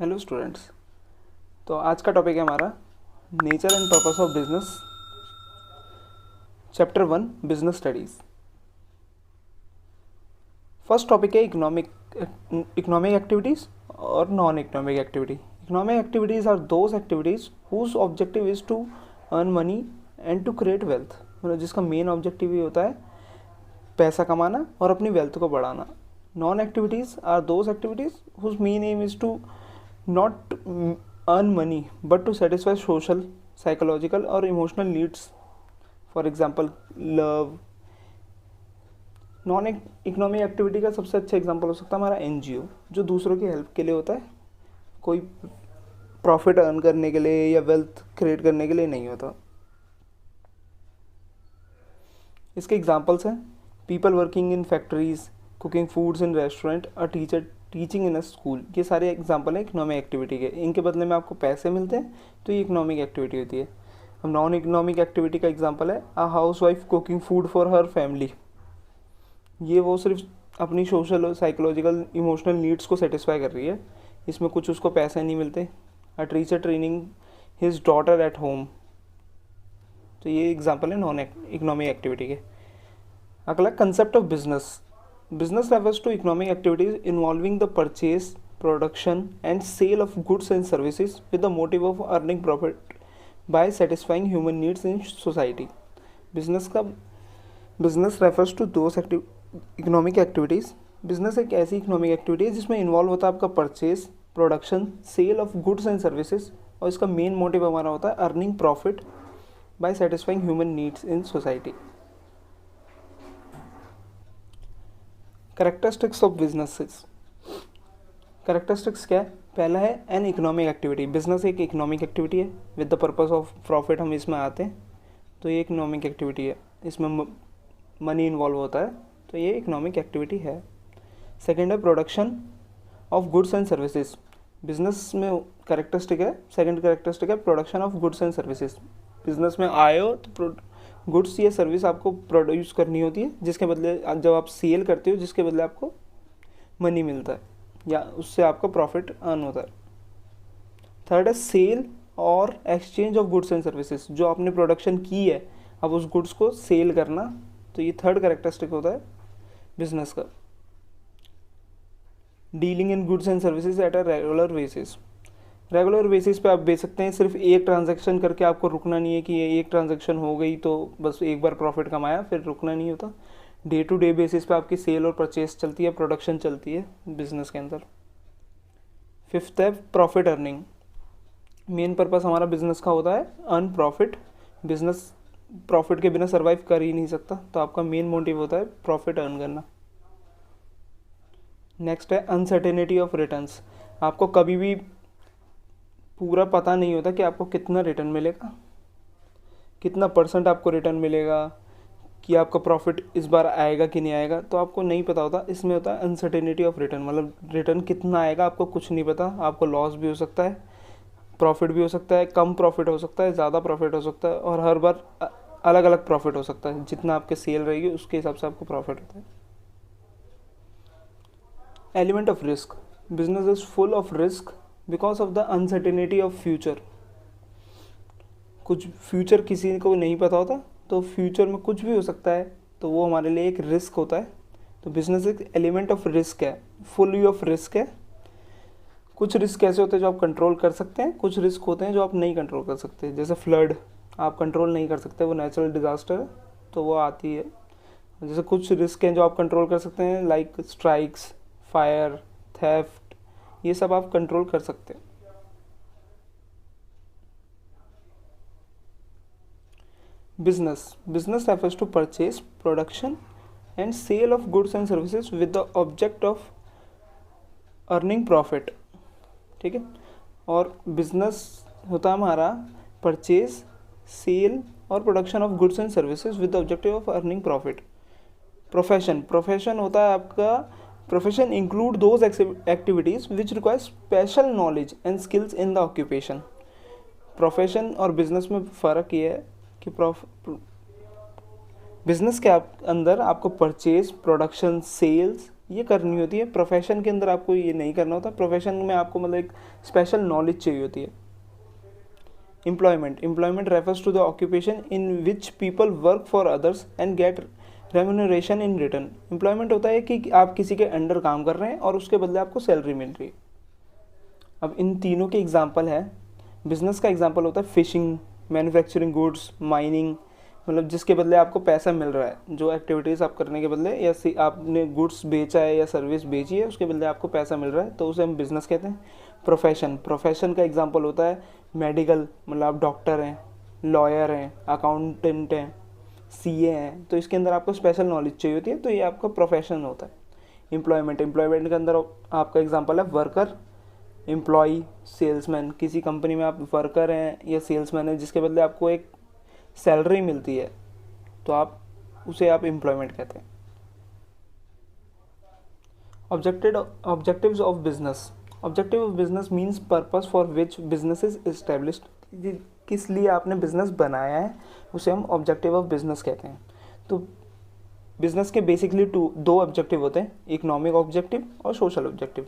Hello students. तो आज का टॉपिक है हमारा nature and purpose of business, chapter 1 business studies. First topic है इकोनॉमिक एक्टिविटीज़ और non economic activity. Economic activities are those activities whose objective is to earn money and to create wealth, मतलब जिसका main objective ही होता है पैसा कमाना और अपनी वेल्थ को बढ़ाना। Non activities are those activities whose main aim is to not earn money but to satisfy social, psychological or emotional needs, for example love। Non economic activity का सबसे अच्छा एग्जांपल हो सकता है हमारा एनजीओ, जो दूसरों की हेल्प के लिए होता है, कोई प्रॉफिट अर्न करने के लिए या वेल्थ क्रिएट करने के लिए नहीं होता। इसके एग्जांपल्स हैं people working in factories, cooking foods in restaurant, a teacher teaching in a school. ये सारे एग्जांपल हैं इकोनॉमिक एक्टिविटी के। इनके बदले में आपको पैसे मिलते हैं, तो ये इकोनॉमिक एक्टिविटी होती है। अब नॉन इकोनॉमिक एक्टिविटी का एग्जांपल है a house wife cooking food for her family. ये वो सिर्फ अपनी सोशल, साइकोलॉजिकल, इमोशनल नीड्स को सेटिस्फाई कर रही है, इसमें कुछ उसको पैसे नहीं मिलते। A teacher training his daughter at home. तो ये एग्जाम्पल है नॉन इकोनॉमिक एक्टिविटी के। अगला concept of business. Business refers to economic activities involving the purchase, production and sale of goods and services with the motive of earning profit by satisfying human needs in society. Business refers to those economic activities. Business एक ऐसी economic activity है जिसमें involve होता है आपका purchase, production, sale of goods and services, और इसका main motive हमारा होता है earning profit by satisfying human needs in society. Characteristics of businesses. Characteristics क्या है? पहला है एन इकोनॉमिक एक्टिविटी। बिजनेस एक इकोनॉमिक एक्टिविटी है with the purpose of profit, हम इसमें आते हैं तो ये इकोनॉमिक एक्टिविटी है, इसमें मनी इन्वॉल्व होता है, तो ये इकोनॉमिक एक्टिविटी है। सेकेंड है production of goods and services. Business में कैरेक्टरिस्टिक है, सेकेंड कैरेक्टरिस्टिक है production of goods and services. Business में आए हो तो गुड्स या सर्विस आपको प्रोड्यूस करनी होती है, जिसके बदले जब आप सेल करते हो जिसके बदले आपको मनी मिलता है या उससे आपका प्रॉफिट अर्न होता है। थर्ड है सेल और exchange of goods and services. जो आपने प्रोडक्शन की है अब उस गुड्स को सेल करना, तो ये थर्ड कैरेक्टरिस्टिक होता है बिजनेस का। Dealing in goods and services at a regular basis. Regular basis पे आप बेच सकते हैं, सिर्फ एक ट्रांजैक्शन करके आपको रुकना नहीं है कि ये एक ट्रांजैक्शन हो गई तो बस एक बार प्रॉफिट कमाया फिर रुकना नहीं होता। डे टू डे बेसिस पे आपकी सेल और परचेस चलती है, प्रोडक्शन चलती है बिजनेस के अंदर। फिफ्थ है प्रॉफिट अर्निंग। मेन पर्पस हमारा बिजनेस का होता है अर्न प्रॉफिट। बिजनेस प्रॉफिट के बिना सर्वाइव कर ही नहीं सकता, तो आपका मेन मोटिव होता है प्रॉफिट अर्न करना। नेक्स्ट है अनसर्टेनिटी ऑफ रिटर्न्स। आपको कभी भी पूरा पता नहीं होता कि आपको कितना रिटर्न मिलेगा, कितना परसेंट आपको रिटर्न मिलेगा, कि आपका प्रॉफिट इस बार आएगा कि नहीं आएगा, तो आपको नहीं पता होता। इसमें होता है अनसर्टेनिटी ऑफ रिटर्न, मतलब रिटर्न कितना आएगा आपको कुछ नहीं पता। आपको लॉस भी हो सकता है, प्रॉफिट भी हो सकता है, कम प्रॉफिट हो सकता है, ज़्यादा प्रॉफिट हो सकता है, और हर बार अलग अलग प्रॉफिट हो सकता है। जितना आपके सेल रहेगी उसके हिसाब से आपको प्रॉफिट होता है। Element of risk. Business is full of risk because of the uncertainty of future. कुछ फ्यूचर किसी को नहीं पता होता, तो फ्यूचर में कुछ भी हो सकता है, तो वो हमारे लिए एक रिस्क होता है। तो बिजनेस एक एलिमेंट ऑफ रिस्क है, फुल ऑफ रिस्क है। कुछ रिस्क ऐसे होते हैं जो आप कंट्रोल कर सकते हैं, कुछ रिस्क होते हैं जो आप नहीं कंट्रोल कर सकते। जैसे फ्लड आप कंट्रोल नहीं कर सकते, वो नेचुरल डिजास्टर है तो वो आती है। जैसे कुछ रिस्क हैं जो आप कंट्रोल कर सकते हैं, लाइक स्ट्राइक्स, फायर, थेफ्ट, ये सब आप कंट्रोल कर सकते हैं। Business refers to purchase, production and sale of goods and services with the object of earning profit. ठीक है, और बिजनेस होता है हमारा परचेज, सेल और production of goods and services with the objective of earning profit. Profession होता है आपका, profession include those activities which require special knowledge and skills in the occupation. Profession और बिजनेस में फ़र्क ये है कि बिजनेस के अंदर आपको परचेज, प्रोडक्शन, सेल्स ये करनी होती है। प्रोफेशन के अंदर आपको ये नहीं करना होता। प्रोफेशन में आपको मतलब एक स्पेशल नॉलेज चाहिए होती है। Employment refers to the occupation in which people work for others and get remuneration in return. Employment होता है कि आप किसी के अंडर काम कर रहे हैं और उसके बदले आपको सैलरी मिल रही है। अब इन तीनों के एग्जांपल है। बिजनेस का एग्जांपल होता है फिशिंग, मैन्युफैक्चरिंग गुड्स, माइनिंग, मतलब जिसके बदले आपको पैसा मिल रहा है। जो एक्टिविटीज़ आप करने के बदले या आपने गुड्स बेचा है या सर्विस बेची है उसके बदले आपको पैसा मिल रहा है, तो उसे हम बिज़नेस कहते हैं। प्रोफेशन का एग्जांपल होता है मेडिकल, मतलब आप डॉक्टर हैं, लॉयर हैं, अकाउंटेंट हैं, सीए हैं, तो इसके अंदर आपको स्पेशल नॉलेज चाहिए होती है, तो ये आपका प्रोफेशन होता है। एम्प्लॉयमेंट के अंदर आपका एग्जांपल है वर्कर, एम्प्लॉई, सेल्समैन। किसी कंपनी में आप वर्कर हैं या सेल्समैन हैं जिसके बदले आपको एक सैलरी मिलती है, तो आप उसे एम्प्लॉयमेंट कहते हैं। Objectives of business. Objective of business means purpose for which business is established. किस लिए आपने बिजनेस बनाया है उसे हम ऑब्जेक्टिव ऑफ बिजनेस कहते हैं। तो बिजनेस के बेसिकली दो ऑब्जेक्टिव होते हैं, इकोनॉमिक ऑब्जेक्टिव और सोशल ऑब्जेक्टिव।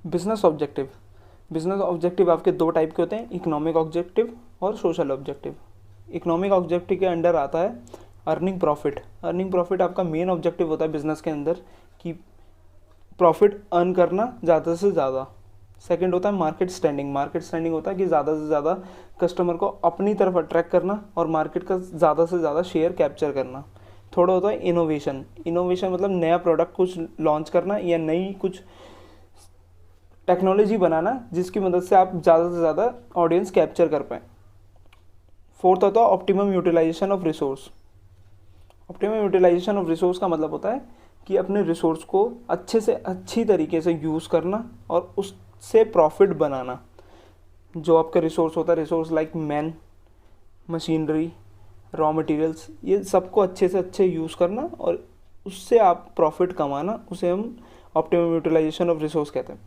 बिजनेस ऑब्जेक्टिव आपके दो टाइप के होते हैं, इकोनॉमिक ऑब्जेक्टिव और सोशल ऑब्जेक्टिव। इकोनॉमिक ऑब्जेक्टिव के अंडर आता है अर्निंग प्रॉफिट आपका मेन ऑब्जेक्टिव होता है बिजनेस के अंदर, कि प्रॉफिट अर्न करना ज़्यादा से ज़्यादा। सेकंड होता है मार्केट स्टैंडिंग होता है कि ज़्यादा से ज़्यादा कस्टमर को अपनी तरफ अट्रैक्ट करना और मार्केट का ज़्यादा से ज़्यादा शेयर कैप्चर करना। थोड़ा होता है इनोवेशन मतलब नया प्रोडक्ट कुछ लॉन्च करना या नई कुछ टेक्नोलॉजी बनाना जिसकी मदद से आप ज़्यादा से ज़्यादा ऑडियंस कैप्चर कर पाएँ। फोर्थ होता है ऑप्टिमम यूटिलाइजेशन ऑफ रिसोर्स का मतलब होता है कि अपने रिसोर्स को अच्छे से अच्छी तरीके से यूज़ करना और उससे प्रॉफिट बनाना। जो आपका रिसोर्स होता है, resource like man, machinery, raw materials, ये सबको अच्छे से अच्छे यूज़ करना और उससे आप प्रॉफिट कमाना, उसे हम ऑप्टिमम यूटिलाइजेशन ऑफ रिसोर्स कहते हैं।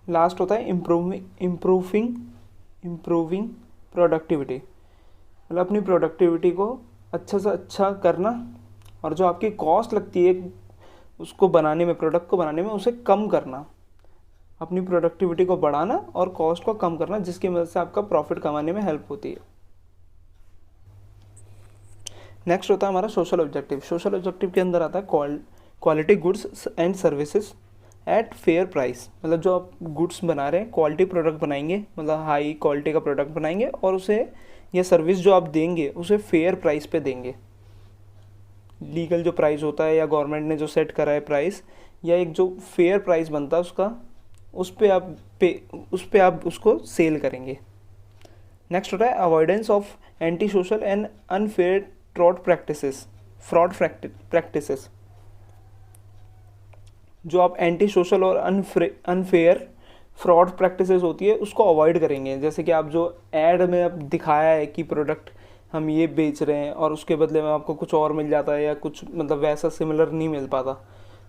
लास्ट होता है इम्प्रूविंग प्रोडक्टिविटी, मतलब अपनी प्रोडक्टिविटी को अच्छा से अच्छा करना और जो आपकी कॉस्ट लगती है उसको बनाने में, प्रोडक्ट को बनाने में, उसे कम करना। अपनी प्रोडक्टिविटी को बढ़ाना और कॉस्ट को कम करना जिसकी मदद से आपका प्रॉफिट कमाने में हेल्प होती है। नेक्स्ट होता है हमारा सोशल ऑब्जेक्टिव के अंदर आता है quality goods and services at fair price. मतलब जो आप गुड्स बना रहे हैं, क्वालिटी प्रोडक्ट बनाएंगे, मतलब हाई क्वालिटी का प्रोडक्ट बनाएंगे और उसे या सर्विस जो आप देंगे उसे फेयर प्राइस पे देंगे। लीगल जो प्राइस होता है या गवर्नमेंट ने जो सेट करा है प्राइस, या एक जो फेयर प्राइस बनता है उसका, उस पे आप उसको सेल करेंगे। नेक्स्ट होता है avoidance of anti social and unfair fraud practices. जो आप एंटी सोशल और अनफेयर फ्रॉड प्रैक्टिसेस होती है उसको अवॉइड करेंगे। जैसे कि आप जो ऐड में अब दिखाया है कि प्रोडक्ट हम ये बेच रहे हैं और उसके बदले में आपको कुछ और मिल जाता है या कुछ मतलब वैसा सिमिलर नहीं मिल पाता,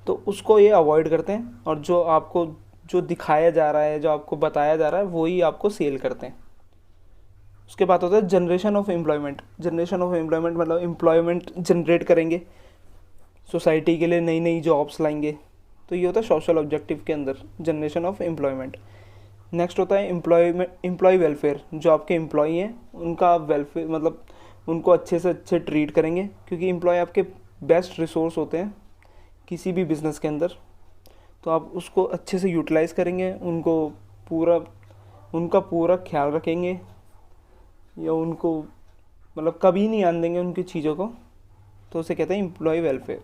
तो उसको ये अवॉइड करते हैं और जो आपको जो दिखाया जा रहा है, जो आपको बताया जा रहा है, वही आपको सेल करते हैं। उसके बाद होता है जनरेशन ऑफ एम्प्लॉयमेंट मतलब एम्प्लॉयमेंट जनरेट करेंगे, सोसाइटी के लिए नई नई जॉब्स लाएंगे। तो ये होता है सोशल ऑब्जेक्टिव के अंदर जनरेशन ऑफ एम्प्लॉयमेंट। नेक्स्ट होता है एम्प्लॉय वेलफेयर। जो आपके एम्प्लॉई हैं उनका वेलफेयर मतलब उनको अच्छे से अच्छे ट्रीट करेंगे, क्योंकि एम्प्लॉय आपके बेस्ट रिसोर्स होते हैं किसी भी बिज़नेस के अंदर, तो आप उसको अच्छे से यूटिलाइज़ करेंगे, उनका पूरा ख्याल रखेंगे, या उनको मतलब कभी नहीं आने देंगे उनकी चीज़ों को, तो उसे कहते हैं एम्प्लॉय वेलफेयर।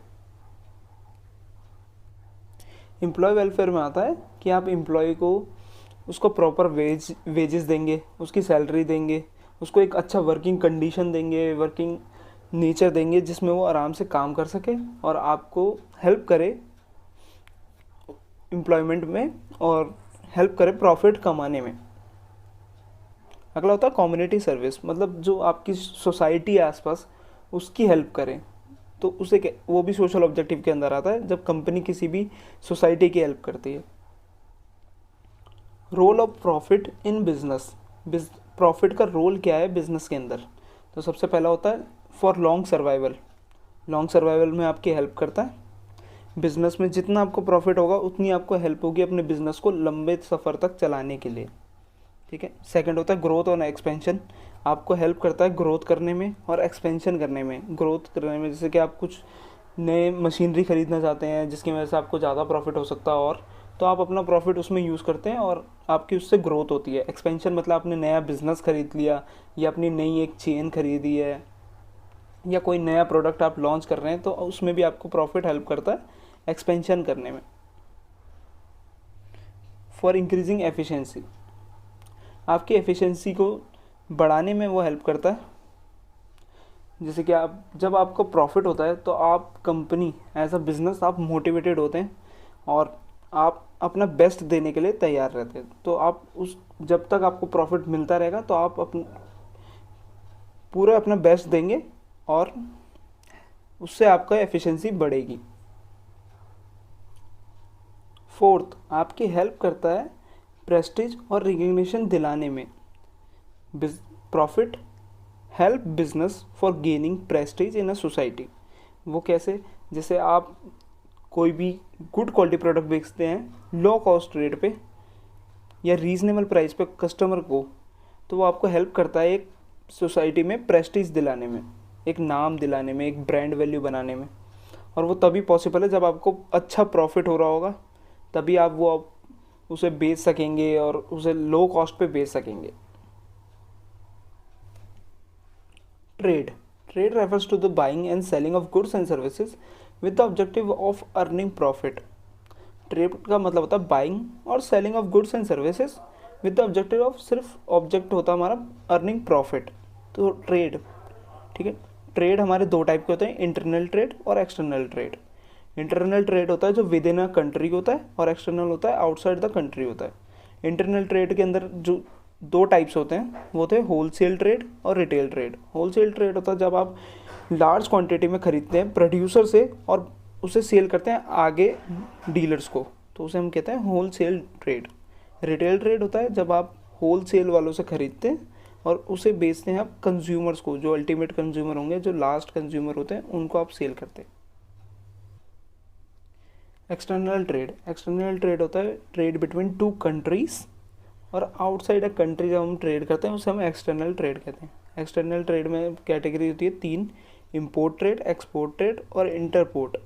एम्प्लॉय वेलफेयर में आता है कि आप एम्प्लॉय को उसको प्रॉपर वेजेस देंगे, उसकी सैलरी देंगे, उसको एक अच्छा वर्किंग कंडीशन देंगे, वर्किंग नेचर देंगे जिसमें वो आराम से काम कर सके और आपको हेल्प करे एम्प्लॉयमेंट में और हेल्प करे प्रॉफिट कमाने में। अगला होता है कम्युनिटी सर्विस, मतलब जो आपकी सोसाइटी है आसपास उसकी हेल्प करें, तो वो भी सोशल ऑब्जेक्टिव के अंदर आता है जब कंपनी किसी भी सोसाइटी की हेल्प करती है। Role of profit in business, profit का रोल क्या है बिजनेस के अंदर? तो सबसे पहला होता है for long survival. Long survival में आपकी हेल्प करता है। बिजनेस में जितना आपको प्रॉफिट होगा उतनी आपको हेल्प होगी अपने बिजनेस को लंबे सफ़र तक चलाने के लिए। ठीक है। सेकंड होता है ग्रोथ और एक्सपेंशन, आपको हेल्प करता है ग्रोथ करने में और एक्सपेंशन करने में। ग्रोथ करने में जैसे कि आप कुछ नए मशीनरी खरीदना चाहते हैं जिसकी वजह से आपको ज़्यादा प्रॉफिट हो सकता है, और तो आप अपना प्रॉफिट उसमें यूज़ करते हैं और आपकी उससे ग्रोथ होती है। एक्सपेंशन मतलब आपने नया बिजनेस खरीद लिया या अपनी नई एक चेन खरीदी है या कोई नया प्रोडक्ट आप लॉन्च कर रहे हैं, तो उसमें भी आपको प्रॉफिट हेल्प करता है एक्सपेंशन करने में। फॉर इंक्रीजिंग एफिशिएंसी, आपकी एफिशिएंसी को बढ़ाने में वो हेल्प करता है। जैसे कि जब आपको प्रॉफिट होता है तो आप कंपनी एज अ बिज़नेस आप मोटिवेटेड होते हैं और आप अपना बेस्ट देने के लिए तैयार रहते हैं। तो आप जब तक आपको प्रॉफिट मिलता रहेगा तो आप पूरा अपना बेस्ट देंगे और उससे आपका एफिशिएंसी बढ़ेगी। फोर्थ, आपकी हेल्प करता है प्रेस्टीज और रिकग्निशन दिलाने में। Profit help business for gaining Prestige in a society. वो कैसे? जैसे आप कोई भी गुड क्वालिटी प्रोडक्ट बेचते हैं लो कॉस्ट रेट पे या रीजनेबल प्राइस पे कस्टमर को, तो वो आपको हेल्प करता है एक सोसाइटी में प्रेस्टीज दिलाने में, एक नाम दिलाने में, एक ब्रांड वैल्यू बनाने में। और वो तभी पॉसिबल है जब आपको अच्छा प्रॉफिट हो रहा होगा, तभी आप उसे बेच सकेंगे और उसे लो कॉस्ट पे बेच सकेंगे। Trade refers to the buying and selling of goods and services with the objective of earning profit। Trade का मतलब होता है बाइंग और selling of goods and services with the objective of, सिर्फ ऑब्जेक्ट होता है हमारा अर्निंग प्रॉफिट। तो ट्रेड, ठीक है। ट्रेड हमारे दो टाइप के होते हैं, इंटरनल ट्रेड और एक्सटर्नल ट्रेड। इंटरनल ट्रेड होता है जो विद इन अ कंट्री होता है और एक्सटर्नल होता है आउटसाइड द कंट्री होता है। इंटरनल ट्रेड के अंदर जो दो टाइप्स होते हैं वो होते हैं होलसेल ट्रेड और रिटेल ट्रेड। होलसेल ट्रेड होता है जब आप लार्ज क्वांटिटी में खरीदते हैं प्रोड्यूसर से और उसे सेल करते हैं आगे डीलर्स को, तो उसे हम कहते हैं होलसेल ट्रेड। रिटेल ट्रेड होता है जब आप होलसेल वालों से खरीदते हैं और उसे बेचते हैं आप कंज्यूमर्स को, जो अल्टीमेट कंज्यूमर होंगे, जो लास्ट कंज्यूमर होते हैं, उनको आप सेल करते हैं। एक्सटर्नल ट्रेड होता है ट्रेड बिटवीन टू कंट्रीज, और आउटसाइड अ कंट्री जब हम ट्रेड करते हैं उसे हम एक्सटर्नल ट्रेड कहते हैं। एक्सटर्नल ट्रेड में कैटेगरी होती है तीन, इंपोर्ट ट्रेड, एक्सपोर्ट ट्रेड और इंटरपोर्ट।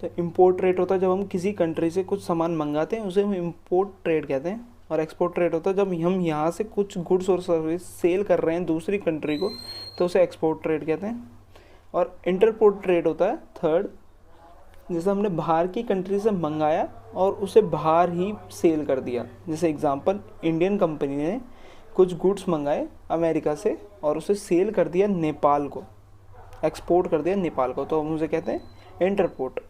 तो इंपोर्ट ट्रेड होता है जब हम किसी कंट्री से कुछ सामान मंगाते हैं उसे हम इंपोर्ट ट्रेड कहते हैं, और एक्सपोर्ट ट्रेड होता है जब हम यहाँ से कुछ गुड्स और सर्विस सेल कर रहे हैं दूसरी कंट्री को, तो उसे एक्सपोर्ट ट्रेड कहते हैं। और इंटरपोर्ट ट्रेड होता है थर्ड, जैसे हमने बाहर की कंट्री से मंगाया और उसे बाहर ही सेल कर दिया। जैसे एग्जांपल, इंडियन कंपनी ने कुछ गुड्स मंगाए अमेरिका से और उसे सेल कर दिया नेपाल को, एक्सपोर्ट कर दिया नेपाल को, तो हम उसे कहते हैं interport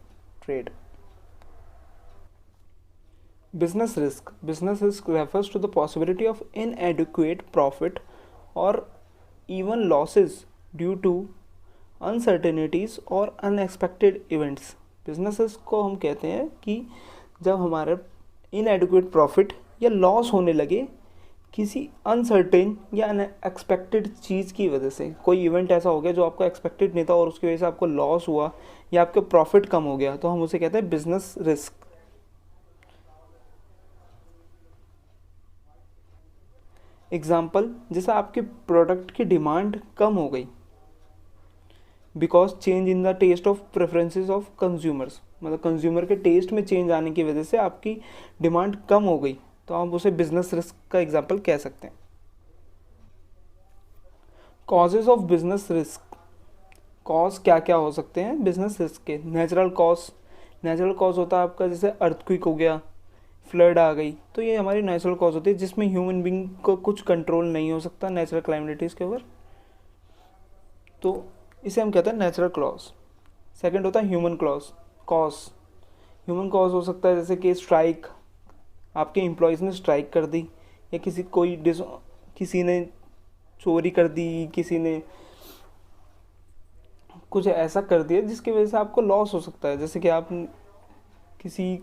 trade. Business risk refers to the possibility of inadequate profit और even losses due to uncertainties और अनएक्सपेक्टेड इवेंट्स। बिजनेसेस को हम कहते हैं कि जब हमारे इनएडिक्वेट प्रॉफिट या लॉस होने लगे किसी अनसर्टेन या अनएक्सपेक्टेड चीज़ की वजह से, कोई इवेंट ऐसा हो गया जो आपको एक्सपेक्टेड नहीं था और उसकी वजह से आपको लॉस हुआ या आपका प्रॉफिट कम हो गया, तो हम उसे कहते हैं बिजनेस रिस्क। एग्जाम्पल, जैसे आपके प्रोडक्ट की डिमांड कम हो गई because change in the taste of preferences of consumers, मतलब कंज्यूमर के टेस्ट में चेंज आने की वजह से आपकी डिमांड कम हो गई, तो आप उसे बिजनेस रिस्क का एग्जाम्पल कह सकते हैं। Causes of business risk, cause क्या क्या हो सकते हैं बिजनेस रिस्क के। नेचुरल कॉज, नेचुरल कॉज होता है आपका जैसे अर्थक्वेक हो गया, फ्लड आ गई, तो ये हमारी नेचुरल कॉज होती है जिसमें ह्यूमन बींग को कुछ कंट्रोल नहीं हो सकता नेचुरल क्लाइमेटिस के ऊपर, तो इसे हम कहते हैं नेचुरल क्लॉज। सेकंड होता है human clause cause. Human cause हो सकता है जैसे कि स्ट्राइक, आपके एम्प्लॉयज़ ने स्ट्राइक कर दी, या किसी ने चोरी कर दी, किसी ने कुछ ऐसा कर दिया जिसकी वजह से आपको लॉस हो सकता है, जैसे कि आप किसी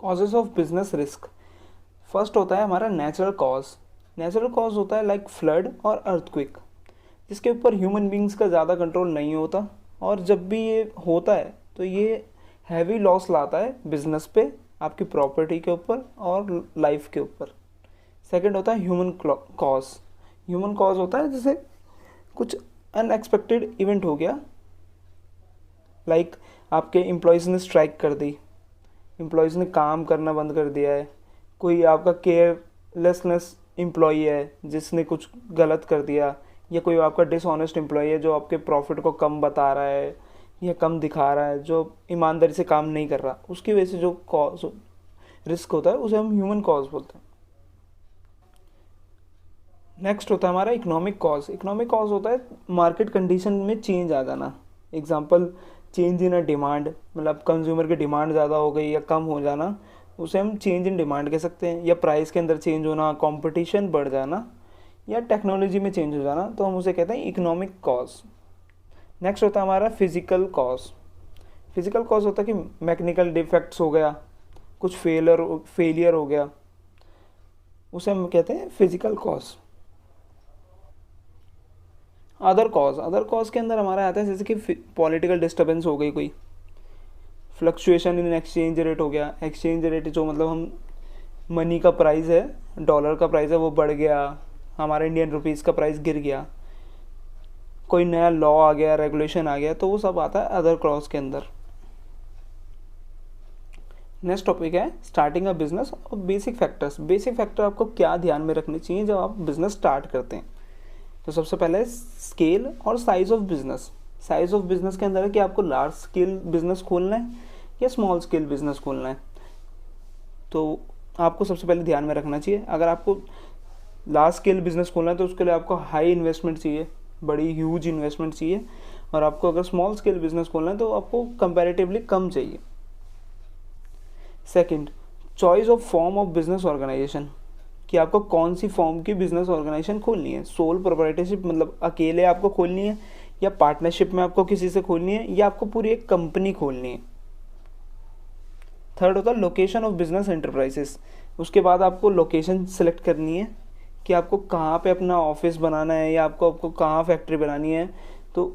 causes of business risk. First होता है हमारा नेचुरल कॉज। नेचुरल कॉज होता है लाइक फ्लड और अर्थक्वेक, जिसके ऊपर ह्यूमन बींग्स का ज़्यादा कंट्रोल नहीं होता, और जब भी ये होता है तो ये हैवी लॉस लाता है बिजनेस पे, आपकी प्रॉपर्टी के ऊपर और लाइफ के ऊपर। सेकंड होता है ह्यूमन कॉज। ह्यूमन कॉज होता है जैसे कुछ अनएक्सपेक्टेड इवेंट हो गया, लाइक आपके एम्प्लॉयज़ ने स्ट्राइक कर दी, एम्प्लॉयज़ ने काम करना बंद कर दिया है, कोई आपका केयरलेसनेस एम्प्लॉई है जिसने कुछ गलत कर दिया, या कोई आपका डिसऑनेस्ट एम्प्लॉई है जो आपके प्रॉफिट को कम बता रहा है या कम दिखा रहा है, जो ईमानदारी से काम नहीं कर रहा, उसकी वजह से जो कॉज रिस्क होता है उसे हम ह्यूमन कॉज बोलते हैं। नेक्स्ट होता है हमारा इकोनॉमिक कॉज। इकोनॉमिक कॉज होता है मार्केट कंडीशन में चेंज आ जाना। Example, change in a demand, मतलब कंज्यूमर की डिमांड ज़्यादा हो गई या कम हो जाना, उसे हम चेंज इन डिमांड कह सकते हैं। या प्राइस के अंदर चेंज होना, कंपटीशन बढ़ जाना, या टेक्नोलॉजी में चेंज हो जाना, तो हम उसे कहते हैं इकोनॉमिक कॉज। नेक्स्ट होता है हमारा फिजिकल कॉज। फिजिकल कॉज होता है कि मैकेनिकल डिफेक्ट्स हो गया, कुछ फेलियर हो गया, उसे हम कहते हैं फिजिकल कॉज। अदर कॉज के अंदर हमारा आता है जैसे कि पॉलिटिकल डिस्टर्बेंस हो गई, कोई फ्लक्चुएशन इन एक्सचेंज रेट हो गया। एक्सचेंज रेट जो मतलब हम मनी का प्राइस है, डॉलर का प्राइस है, वो बढ़ गया, हमारा इंडियन रुपीज़ का प्राइस गिर गया, कोई नया लॉ आ गया, रेगुलेशन आ गया, तो वो सब आता है अदर कॉज के अंदर। नेक्स्ट टॉपिक है स्टार्टिंग अ बिजनेस और बेसिक फैक्टर्स। बेसिक फैक्टर आपको क्या ध्यान में रखने चाहिए जब आप बिजनेस स्टार्ट करते हैं? तो सबसे पहले स्केल और size of business. Size of business के अंदर है कि आपको लार्ज स्केल बिजनेस खोलना है या स्मॉल स्केल बिजनेस खोलना है। तो आपको सबसे पहले ध्यान में रखना चाहिए, अगर आपको लार्ज स्केल बिजनेस खोलना है तो उसके लिए आपको हाई इन्वेस्टमेंट चाहिए, बड़ी ह्यूज इन्वेस्टमेंट चाहिए। और आपको अगर स्मॉल स्केल बिजनेस खोलना है तो आपको कंपैरेटिवली कम चाहिए। Second, choice of form of business organization, कि आपको कौन सी फॉर्म की बिजनेस ऑर्गेनाइजेशन खोलनी है। सोल प्रोप्राइटरशिप मतलब अकेले आपको खोलनी है, या पार्टनरशिप में आपको किसी से खोलनी है, या आपको पूरी एक कंपनी खोलनी है। थर्ड होता है लोकेशन ऑफ बिजनेस एंटरप्राइजेस। उसके बाद आपको लोकेशन सेलेक्ट करनी है कि आपको कहाँ पे अपना ऑफिस बनाना है या आपको कहाँ फैक्ट्री बनानी है। तो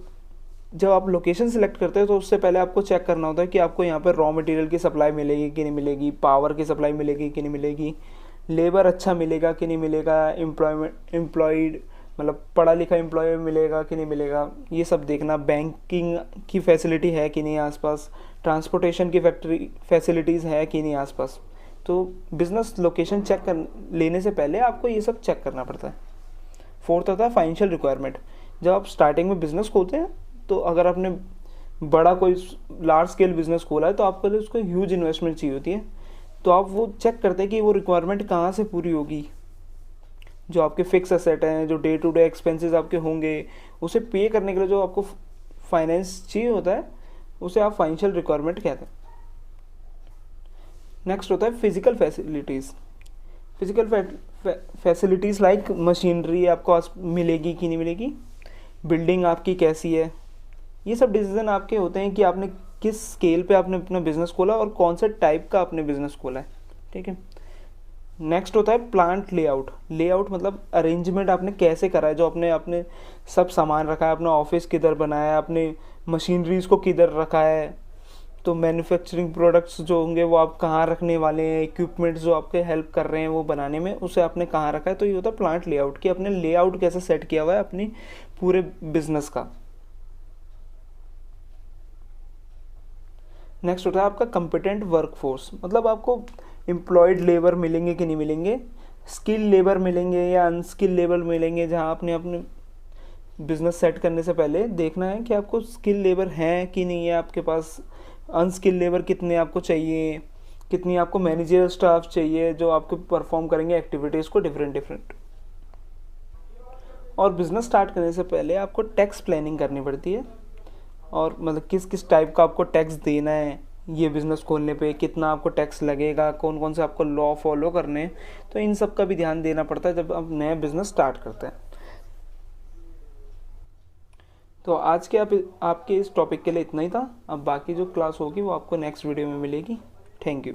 जब आप लोकेशन सेलेक्ट करते हो तो उससे पहले आपको चेक करना होता है कि आपको यहाँ पर रॉ मटेरियल की सप्लाई मिलेगी कि नहीं मिलेगी, पावर की सप्लाई मिलेगी कि नहीं मिलेगी, लेबर अच्छा मिलेगा कि नहीं मिलेगा, एम्प्लॉयड मतलब पढ़ा लिखा एम्प्लॉय मिलेगा कि नहीं मिलेगा, ये सब देखना। बैंकिंग की फैसिलिटी है कि नहीं आसपास, ट्रांसपोर्टेशन की फैसिलिटीज़ है कि नहीं आसपास। तो बिज़नेस लोकेशन चेक कर लेने से पहले आपको ये सब चेक करना पड़ता है। फोर्थ होता है फाइनेंशियल रिक्वायरमेंट। जब आप स्टार्टिंग में बिज़नेस खोलते हैं तो अगर आपने बड़ा कोई लार्ज स्केल बिज़नेस खोला है तो आपके लिए उसको ह्यूज इन्वेस्टमेंट चाहिए होती है। तो आप वो चेक करते हैं कि वो रिक्वायरमेंट कहाँ से पूरी होगी। जो आपके फिक्स एसेट हैं, जो डे टू डे एक्सपेंसेस आपके होंगे, उसे पे करने के लिए जो आपको फाइनेंस चाहिए होता है उसे आप फाइनेंशियल रिक्वायरमेंट कहते हैं। नेक्स्ट होता है physical facilities. Physical facilities like machinery आपको मिलेगी कि नहीं मिलेगी, बिल्डिंग आपकी कैसी है, ये सब डिसीजन आपके होते हैं कि आपने किस स्केल पे आपने अपना बिजनेस खोला और कौन सा टाइप का आपने बिजनेस खोला है। ठीक है। नेक्स्ट होता है प्लांट लेआउट। लेआउट मतलब अरेंजमेंट आपने कैसे करा है, जो आपने सब सामान रखा है, अपना ऑफिस किधर बनाया है, अपने मशीनरीज को किधर रखा है, तो मैन्युफैक्चरिंग प्रोडक्ट्स जो होंगे वो आप कहाँ रखने वाले हैं, इक्विपमेंट्स जो आपके हेल्प कर रहे हैं वो बनाने में, उसे आपने कहाँ रखा है। तो ये होता है प्लांट लेआउट, कि आपने लेआउट कैसे सेट किया हुआ है अपनी पूरे बिजनेस का। नेक्स्ट होता है आपका कंपिटेंट वर्कफोर्स, मतलब आपको एम्प्लॉयड लेबर मिलेंगे कि नहीं मिलेंगे, स्किल लेबर मिलेंगे या अनस्किल लेबर मिलेंगे। जहाँ आपने अपने बिजनेस सेट करने से पहले देखना है कि आपको स्किल लेबर हैं कि नहीं है आपके पास, अनस्किल लेबर कितने आपको चाहिए, कितनी आपको मैनेजर स्टाफ चाहिए जो आपको परफॉर्म करेंगे एक्टिविटीज़ को डिफरेंट। और बिज़नेस स्टार्ट करने से पहले आपको टैक्स प्लानिंग करनी पड़ती है, और मतलब किस किस टाइप का आपको टैक्स देना है, ये बिज़नेस खोलने पे कितना आपको टैक्स लगेगा, कौन कौन से आपको लॉ फॉलो करने हैं, तो इन सब का भी ध्यान देना पड़ता है जब आप नया बिज़नेस स्टार्ट करते हैं। तो आज के आपके इस टॉपिक के लिए इतना ही था। अब बाकी जो क्लास होगी वो आपको नेक्स्ट वीडियो में मिलेगी। Thank you.